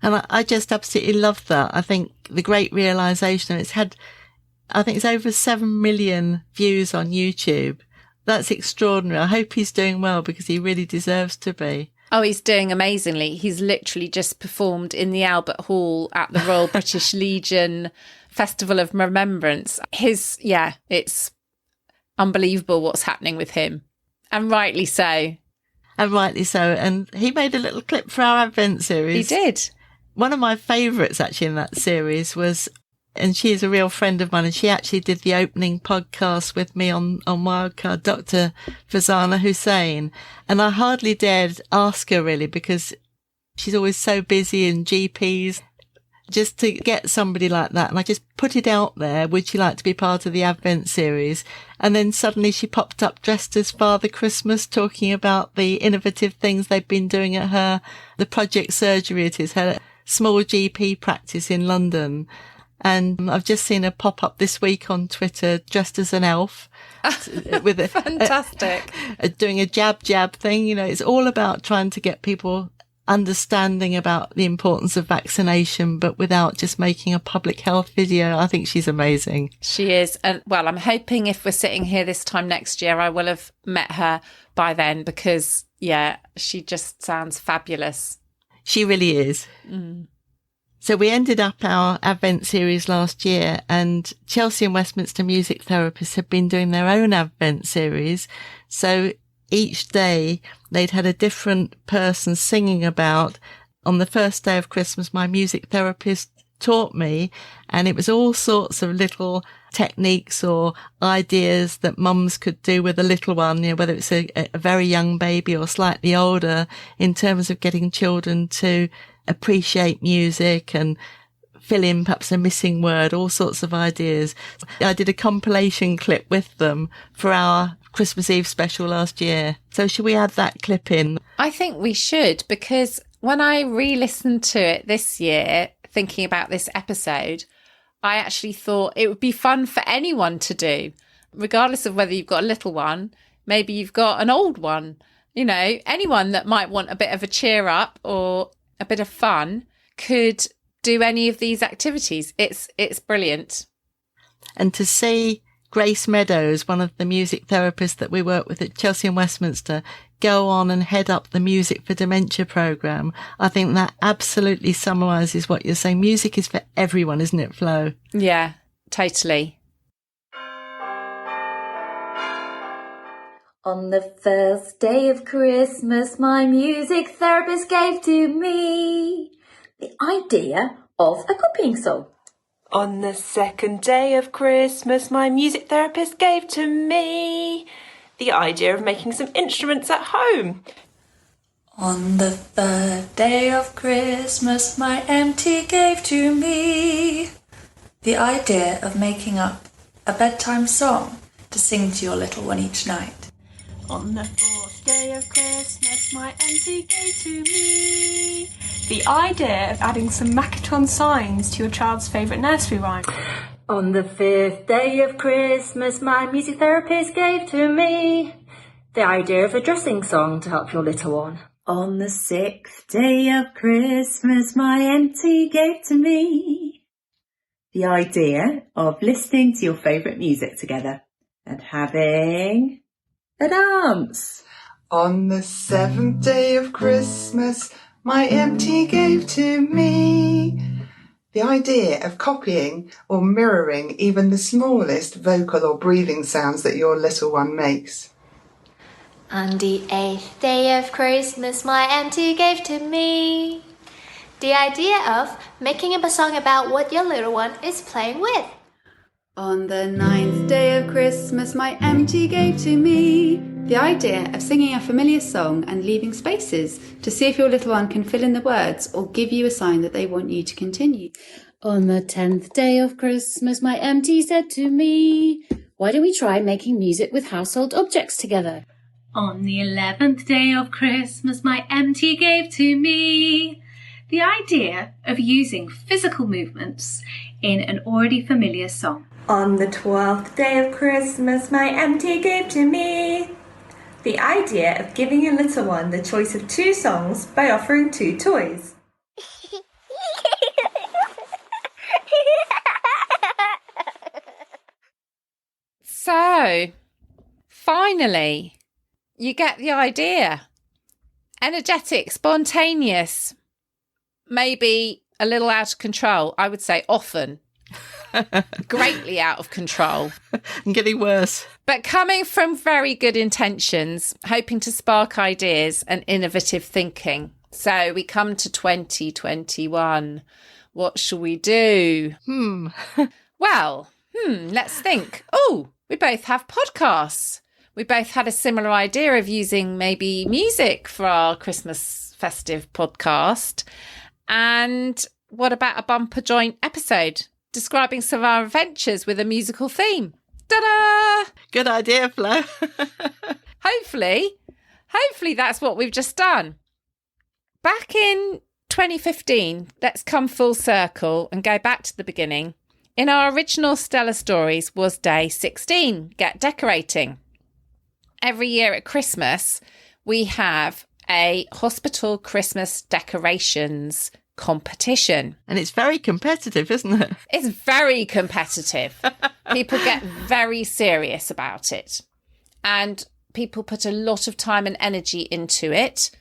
And I just absolutely love that. I think The Great Realisation, I think it's over 7 million views on YouTube. That's extraordinary. I hope he's doing well, because he really deserves to be. Oh, he's doing amazingly. He's literally just performed in the Albert Hall at the Royal British Legion Festival of Remembrance. It's unbelievable what's happening with him. And rightly so. And rightly so. And he made a little clip for our Advent series. He did. One of my favourites actually in that series was, and she is a real friend of mine, and she actually did the opening podcast with me on Wildcard, Dr. Fazana Hussain. And I hardly dared ask her, really, because she's always so busy in GPs, just to get somebody like that. And I just put it out there, would you like to be part of the Advent series? And then suddenly she popped up dressed as Father Christmas, talking about the innovative things they've been doing at the Project Surgery. It is her small GP practice in London. And I've just seen her pop up this week on Twitter dressed as an elf. With Fantastic. Doing a jab thing. It's all about trying to get people understanding about the importance of vaccination, but without just making a public health video. I think she's amazing. She is. And well, I'm hoping if we're sitting here this time next year, I will have met her by then, because, yeah, she just sounds fabulous. She really is. Mm. So we ended up our Advent series last year, and Chelsea and Westminster music therapists have been doing their own Advent series. So each day they'd had a different person singing about. On the first day of Christmas, my music therapist taught me, and it was all sorts of little techniques or ideas that mums could do with a little one, whether it's a very young baby or slightly older, in terms of getting children to appreciate music and fill in perhaps a missing word, all sorts of ideas. I did a compilation clip with them for our Christmas Eve special last year. So should we add that clip in? I think we should, because when I re-listened to it this year, thinking about this episode, I actually thought it would be fun for anyone to do, regardless of whether you've got a little one, maybe you've got an old one, you know, anyone that might want a bit of a cheer up or a bit of fun could do any of these activities. It's brilliant. And to see Grace Meadows, one of the music therapists that we work with at Chelsea and Westminster, go on and head up the Music for Dementia programme, I think that absolutely summarises what you're saying. Music is for everyone, isn't it, Flo? Yeah, totally. On the first day of Christmas, my music therapist gave to me the idea of a copying song. On the second day of Christmas, my music therapist gave to me the idea of making some instruments at home. On the third day of Christmas, my MT gave to me the idea of making up a bedtime song to sing to your little one each night. On the fourth day of Christmas, my MT gave to me the idea of adding some Makaton signs to your child's favourite nursery rhyme. On the fifth day of Christmas, my music therapist gave to me the idea of a dressing song to help your little one. On the sixth day of Christmas, my MT gave to me the idea of listening to your favourite music together and having a dance. On the seventh day of Christmas, my MT gave to me the idea of copying or mirroring even the smallest vocal or breathing sounds that your little one makes. On the 8th day of Christmas, my auntie gave to me the idea of making up a song about what your little one is playing with. On the 9th day of Christmas, my auntie gave to me the idea of singing a familiar song and leaving spaces to see if your little one can fill in the words or give you a sign that they want you to continue. On the 10th day of Christmas, my MT said to me, why don't we try making music with household objects together? On the 11th day of Christmas, my MT gave to me the idea of using physical movements in an already familiar song. On the 12th day of Christmas, my MT gave to me the idea of giving your little one the choice of 2 songs by offering 2 toys. So, finally, you get the idea. Energetic, spontaneous, maybe a little out of control. I would say often. Greatly out of control. And getting worse. But coming from very good intentions, hoping to spark ideas and innovative thinking. So we come to 2021. What shall we do? Let's think. Oh, we both have podcasts. We both had a similar idea of using maybe music for our Christmas festive podcast. And what about a bumper joint episode describing some of our adventures with a musical theme? Ta-da! Good idea, Flo. Hopefully that's what we've just done. Back in 2015, let's come full circle and go back to the beginning. In our original Stellar Stories was day 16, Get Decorating. Every year at Christmas, we have a hospital Christmas decorations competition. And it's very competitive, isn't it? It's very competitive. People get very serious about it. And people put a lot of time and energy into it.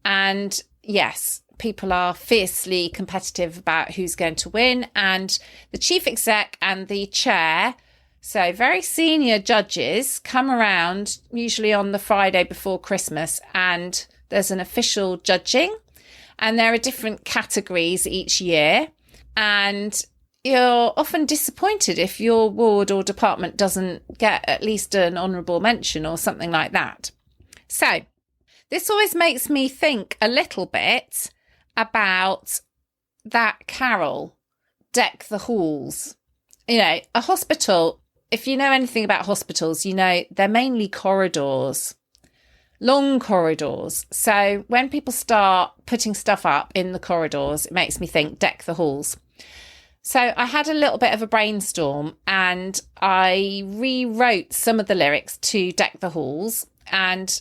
And yes, people are fiercely competitive about who's going to win. And the chief exec and the chair, so very senior judges, come around usually on the Friday before Christmas, and there's an official judging. And there are different categories each year. And you're often disappointed if your ward or department doesn't get at least an honourable mention or something like that. So this always makes me think a little bit about that carol, deck the halls. You know, a hospital, if you know anything about hospitals, you know they're mainly corridors, long corridors. So when people start putting stuff up in the corridors, it makes me think deck the halls. So I had a little bit of a brainstorm and I rewrote some of the lyrics to Deck the Halls. And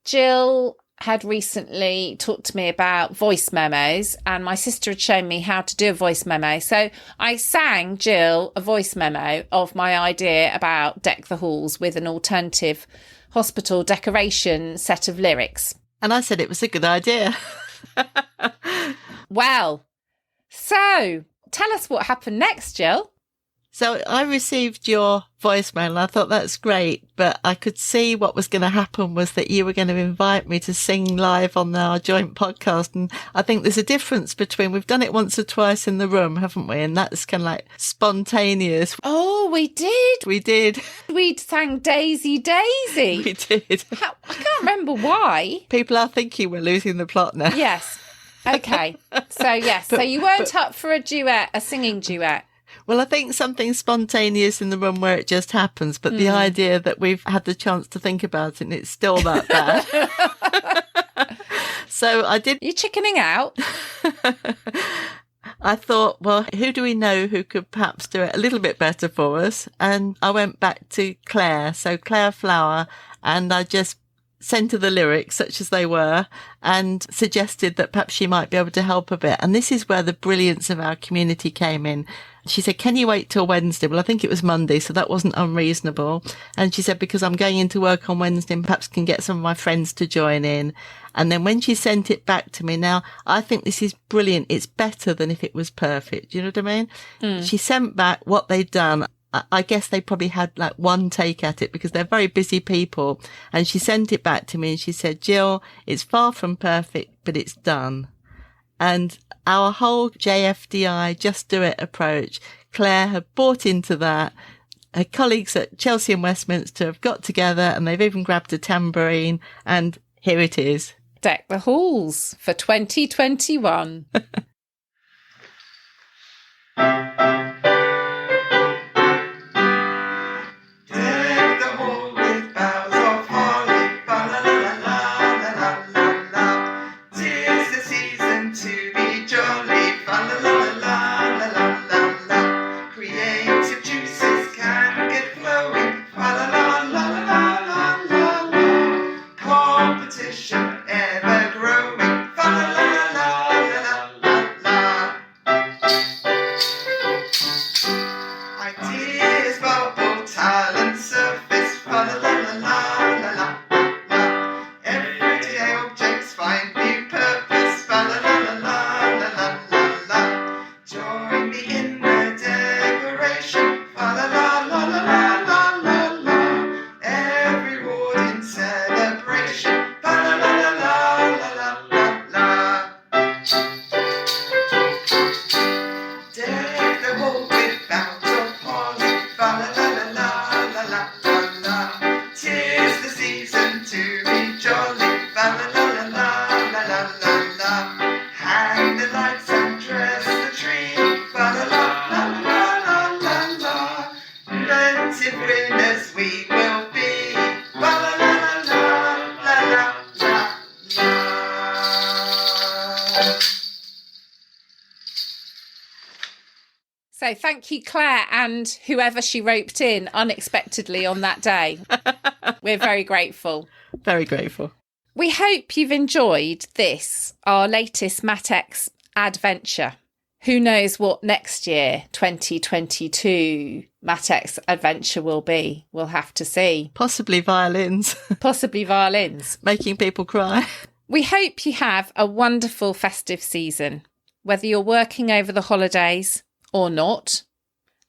Gill had recently talked to me about voice memos, and my sister had shown me how to do a voice memo. So I sang Gill a voice memo of my idea about Deck the Halls with an alternative hospital decoration set of lyrics. And I said it was a good idea. Well, so tell us what happened next, Gill. So I received your voicemail and I thought that's great, but I could see what was going to happen was that you were going to invite me to sing live on our joint podcast. And I think there's a difference between, we've done it once or twice in the room, haven't we? And that's kind of like spontaneous. Oh, we did. We did. We sang Daisy Daisy. We did. I can't remember why. People are thinking we're losing the plot now. Yes. Okay. So, yes. So you weren't up for a duet, a singing duet. Well, I think something spontaneous in the room where it just happens, but the idea that we've had the chance to think about it and it's still that bad. So I did. You're chickening out. I thought, well, who do we know who could perhaps do it a little bit better for us? And I went back to Claire, so Claire Flower, and I just sent her the lyrics such as they were and suggested that perhaps she might be able to help a bit. And this is where the brilliance of our community came in. She said, can you wait till Wednesday? Well, I think it was Monday, so that wasn't unreasonable. And she said, because I'm going into work on Wednesday and perhaps can get some of my friends to join in. And then when she sent it back to me, now I think this is brilliant. It's better than if it was perfect. Do you know what I mean? She sent back what they'd done. I guess they probably had like one take at it because they're very busy people. And she sent it back to me and she said, Gill, it's far from perfect, but it's done. And our whole JFDI, Just Do It approach, Claire had bought into that. Her colleagues at Chelsea and Westminster have got together and they've even grabbed a tambourine. And here it is. Deck the Halls for 2021. So thank you, Claire, and whoever she roped in unexpectedly on that day. We're very grateful. Very grateful. We hope you've enjoyed this, our latest MatX adventure. Who knows what next year, 2022, MatX adventure will be? We'll have to see. Possibly violins. Possibly violins. Making people cry. We hope you have a wonderful festive season, whether you're working over the holidays or not.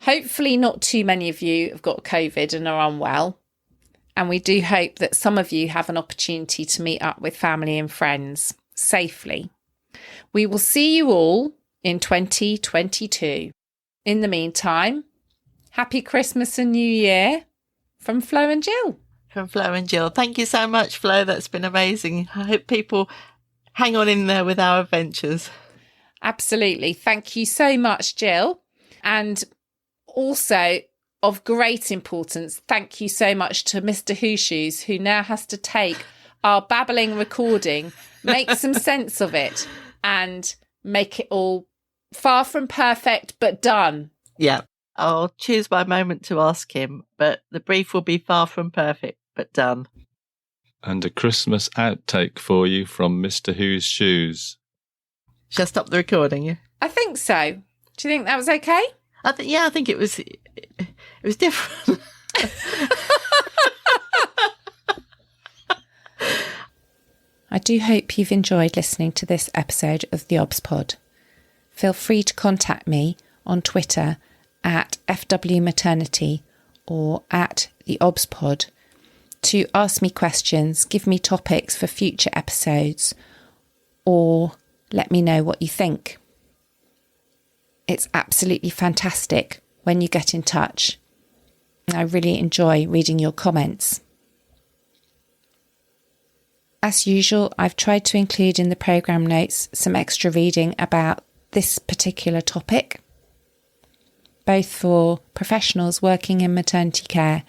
Hopefully not too many of you have got COVID and are unwell. And we do hope that some of you have an opportunity to meet up with family and friends safely. We will see you all in 2022. In the meantime, happy Christmas and New Year from Flo and Gill. From Flo and Gill. Thank you so much, Flo. That's been amazing. I hope people hang on in there with our adventures. Absolutely. Thank you so much, Gill. And also, of great importance, thank you so much to Mr. WhoseShoes, who now has to take our babbling recording, make some sense of it, and make it all far from perfect, but done. Yeah, I'll choose my moment to ask him, but the brief will be far from perfect, but done. And a Christmas outtake for you from Mr. WhoseShoes. Shall I stop the recording? Yeah? I think so. Do you think that was okay? I think it was different. I do hope you've enjoyed listening to this episode of the Obs Pod. Feel free to contact me on Twitter at FW Maternity or at the Obs Pod to ask me questions, give me topics for future episodes, or let me know what you think. It's absolutely fantastic when you get in touch. I really enjoy reading your comments. As usual, I've tried to include in the programme notes some extra reading about this particular topic, both for professionals working in maternity care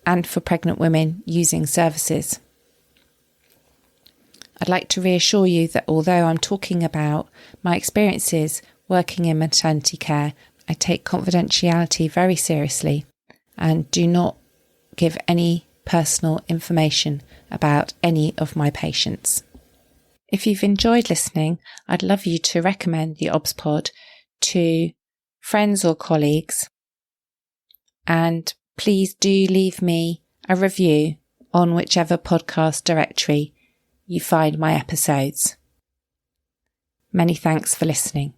and for pregnant women using services. I'd like to reassure you that although I'm talking about my experiences working in maternity care, I take confidentiality very seriously and do not give any personal information about any of my patients. If you've enjoyed listening, I'd love you to recommend the Obs Pod to friends or colleagues, and please do leave me a review on whichever podcast directory you find my episodes. Many thanks for listening.